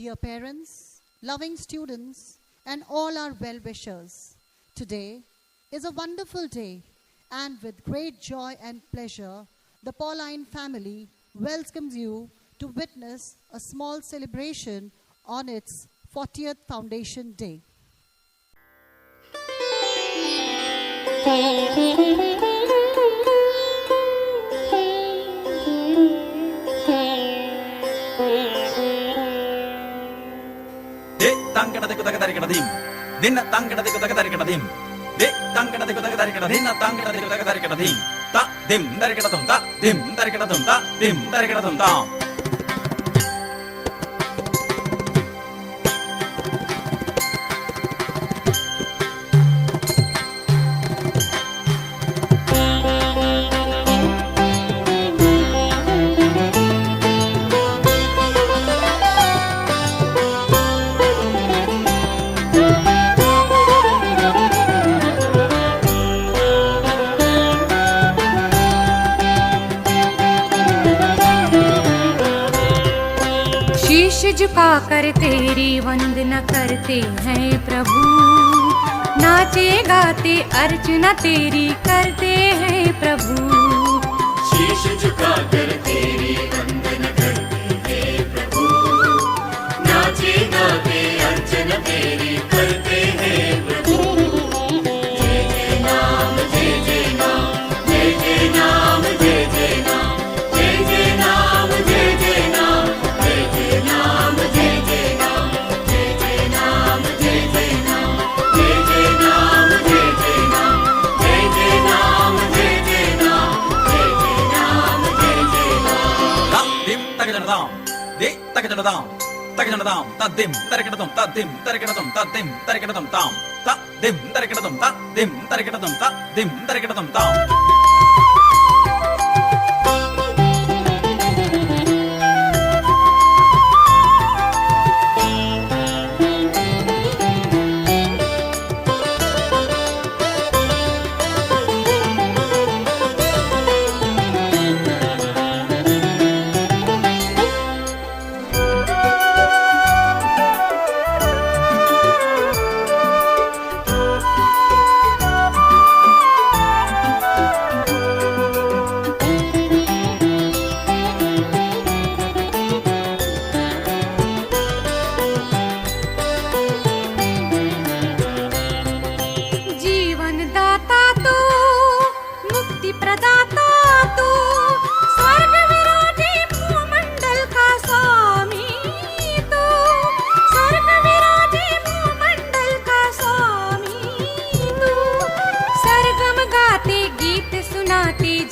dear parents, loving students, and all our well-wishers. Today is a wonderful day, and with great joy and pleasure, the Pauline family welcomes you to witness a small celebration on its 40th Foundation Day. Din tangkada diku tak tarik kadadim. De tangkada diku tak tarik kadadim. Tangkada diku tak tarik kadadim. Ta dim tarik kadatum ta dim tarik kadatum ta dim tarik kadatum ta. झुका कर तेरी वंदना करते हैं प्रभु, नाचे गाते अर्चना तेरी करते हैं प्रभु। शीश झुका कर तेरी वंदना करते हैं प्रभु, नाचे गाते अर्चना तेरी करते हैं प्रभु। जय जय नाम जय जय नाम जय जय नाम जय जय नाम जय जय नाम जय जय नाम जय जय नाम जय जय नाम जय जय नाम जय जय नाम जय जय नाम जय जय नाम जय जय नाम जय जय नाम जय जय नाम जय जय नाम। Ta dim tarik kadatum. De tarik kadatum. Tarik kadatum ta dim tarik kadatum ta dim tarik kadatum ta dim tarik kadatum ta ta dim tarik kadatum ta dim tarik kadatum ta dim tarik kadatum ta.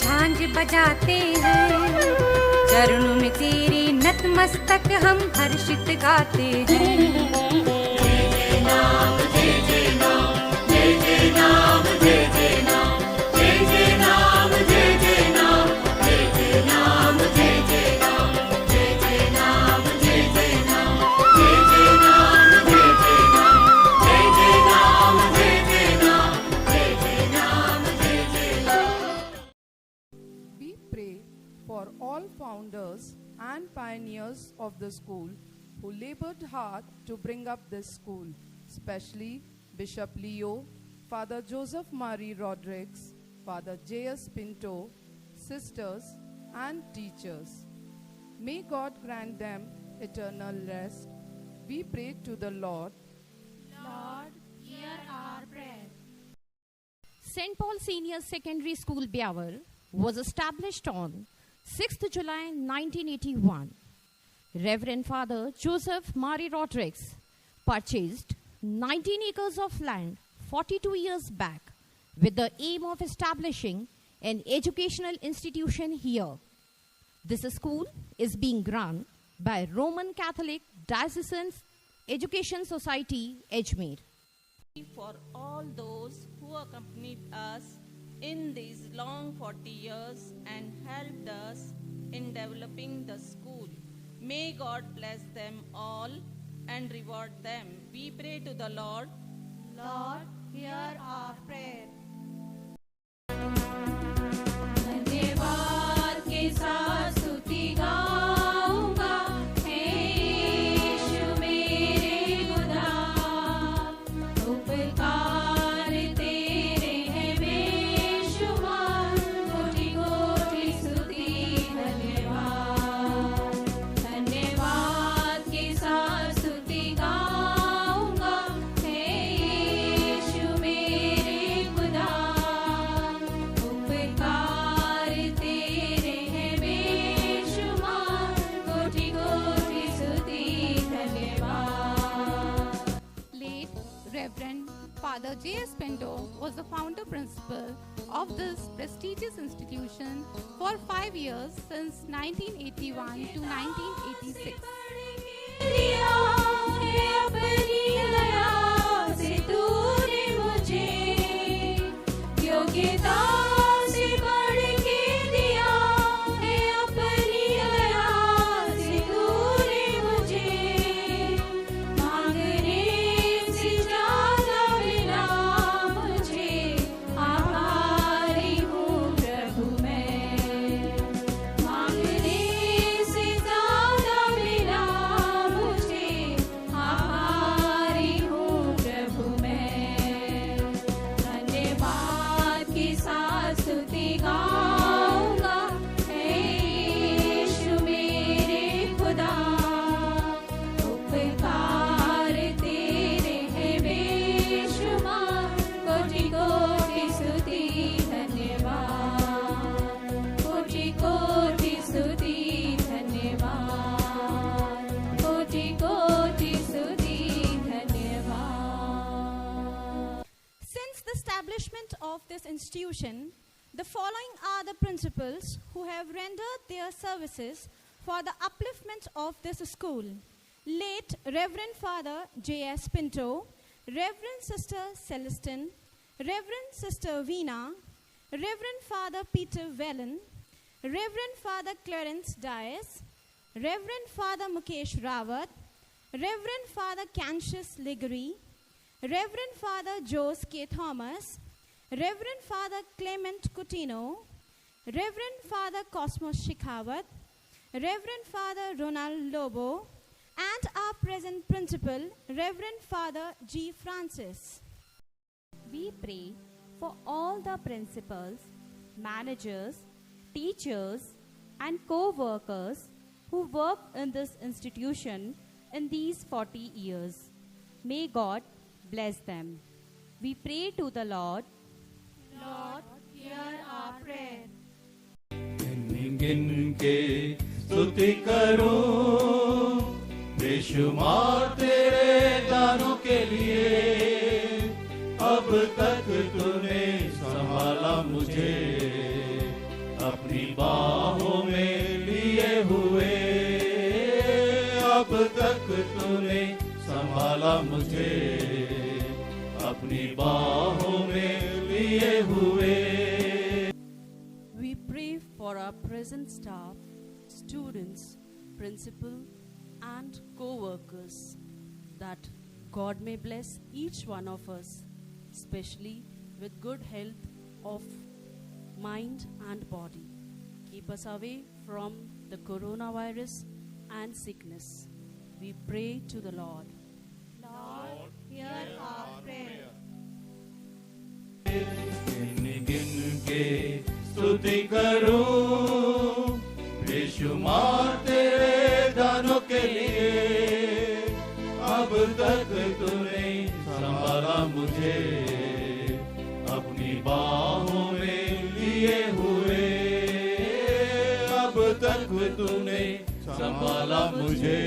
झांझ बजाते हैं, चरणों में तेरे नतमस्तक हम हर्षित गाते हैं। जय जय नाम जय जय नाम जय जय नाम जय जय नाम जय जय नाम जय जय नाम जय जय नाम जय जय नाम जय जय नाम जय जय नाम जय जय नाम जय जय नाम जय जय नाम जय जय नाम जय जय नाम जय जय नाम। We pray for all founders and pioneers of the school who labored hard to bring up this school, especially Bishop Leo, Father Joseph Marie Rodrigues, Father J.S. Pinto, sisters and teachers. May God grant them eternal rest. We pray to the Lord. Lord, hear our prayer. St. Paul Senior Secondary School, Biawar, was established on 6th July 1981. Reverend Father Joseph Marie Rodrigues purchased 19 acres of land 42 years back with the aim of establishing an educational institution here. This school is being run by Roman Catholic Diocesan Education Society, Ajmer. For all those who accompanied us in these long 40 years and helped us in developing the school. May God bless them all and reward them. We pray to the Lord. Lord, hear our prayer. धन्यवाद के साथ स्तुति गाऊंगा, हे यीशु Father J.S. Pinto was the founder principal of this prestigious institution for 5 years since 1981 to 1986. Of this institution, the following are the principals who have rendered their services for the upliftment of this school. Late Reverend Father J.S. Pinto, Reverend Sister Celestine, Reverend Sister Veena, Reverend Father Peter Vellon, Reverend Father Clarence Dias, Reverend Father Mukesh Rawat, Reverend Father Cancius Liggery, Reverend Father Jose K. Thomas, Reverend Father Clement Coutinho, Reverend Father Cosmos Shekhawat, Reverend Father Ronald Lobo, and our present principal, Reverend Father G. Francis. We pray for all the principals, managers, teachers, and co-workers who work in this institution in these 40 years. May God bless them. We pray to the Lord. Lord, hear our prayer. गिन के स्तुति करो बेशुमार तेरे दानों के लिए अब तक तूने संभाला मुझे अपनी बाहों में लिए हुए अब तक तूने संभाला मुझे अपनी बाहों में लिए हुए. We pray for our present staff, students, principal and co-workers that God may bless each one of us, especially with good health of mind and body. Keep us away from the coronavirus and sickness. We pray to the Lord. Lord, hear our prayer. गिन के स्तुति करो बेशुमार तेरे दानों के लिए अब तक तूने संभाला मुझे अपनी बाहों में लिए हुए अब तक तूने संभाला मुझे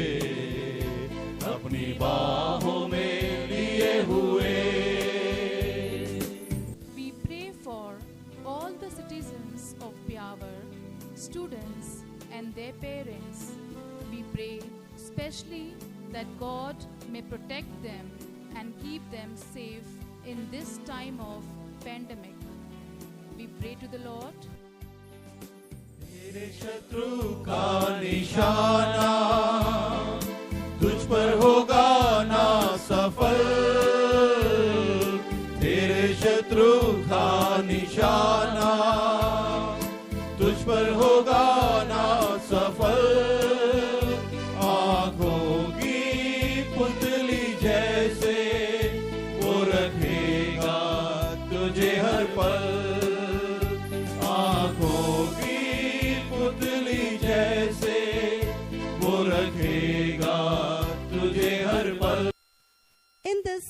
अपनी बाहों में लिए हुए. Students and their parents. We pray especially that God may protect them and keep them safe in this time of pandemic. We pray to the Lord. तेरे शत्रु का निशाना तुझ पर होगा ना सफल तेरे शत्रु का निशाना तुझ पर होगा ना सफल आँखों की पुतली जैसे वो रखेगा तुझे हर पल आँखों की पुतली जैसे वो रखेगा तुझे हर पल. In this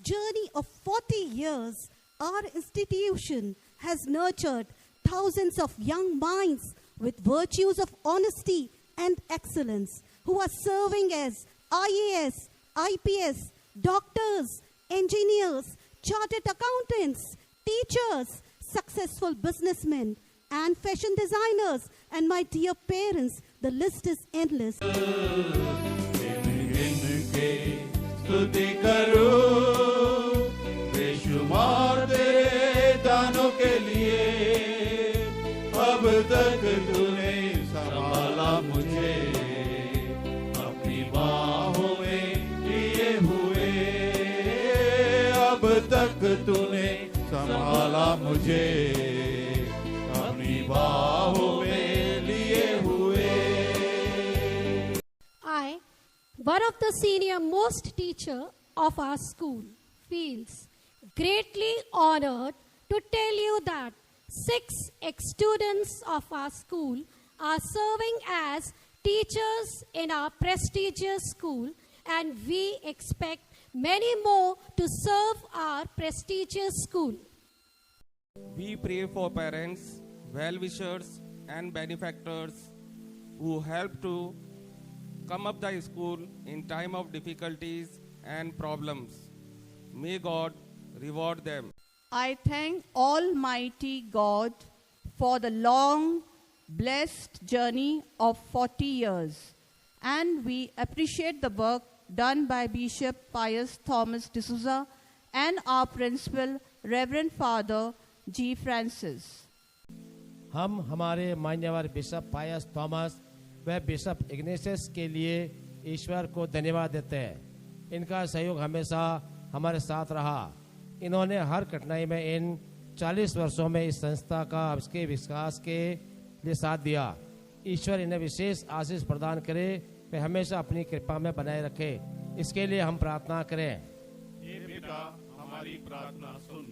journey of 40 years, our institution has nurtured thousands of young minds with virtues of honesty and excellence who are serving as IAS, IPS, doctors, engineers, chartered accountants, teachers, successful businessmen, and fashion designers. And my dear parents, the list is endless. स्तुति करूं बेशुमार तेरे दानों के लिए, अब तक तूने संभाला मुझे अपनी बाहों में लिए हुए, अब तक तूने संभाला मुझे अपनी बाहों में लिए हुए। I, one of the senior most teacher of our school, feels greatly honored to tell you that 6 ex-students of our school are serving as teachers in our prestigious school, and we expect many more to serve our prestigious school. We pray for parents, well-wishers and benefactors who help to come up the school in time of difficulties and problems. May God reward them. I thank Almighty God for the long, blessed journey of 40 years, and we appreciate the work done by Bishop Pius Thomas D'Souza and our principal, Reverend Father G. Francis. हम हमारे मान्यवर bishop पायस Thomas व bishop Ignatius के लिए ईश्वर को धन्यवाद देते हैं। इनका सहयोग हमेशा हमारे साथ रहा। इन्होंने हर कठिनाई में इन 40 वर्षों में इस संस्था का इसके विकास के लिए साथ दिया। ईश्वर इन्हें विशेष आशीष प्रदान करे, वे हमेशा अपनी कृपा में बनाए रखे। इसके लिए हम प्रार्थना करें। हे पिता, हमारी प्रार्थना सुन।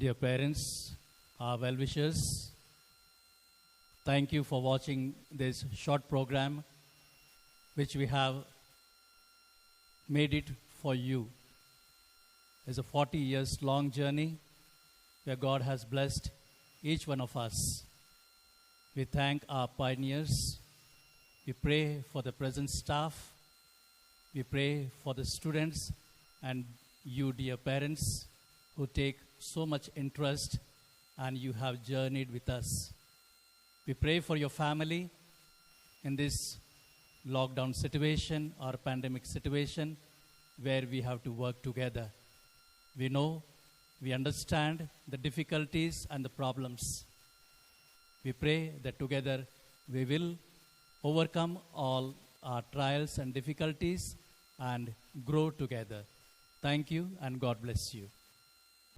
Dear parents, our well-wishers, thank you for watching this short program which we have made it for you. It's a 40 years long journey where God has blessed each one of us. We thank our pioneers. We pray for the present staff. We pray for the students and you, dear parents, who take so much interest and you have journeyed with us. We pray for your family in this lockdown situation or pandemic situation where we have to work together. We know, we understand the difficulties and the problems. We pray that together we will overcome all our trials and difficulties and grow together. Thank you and God bless you.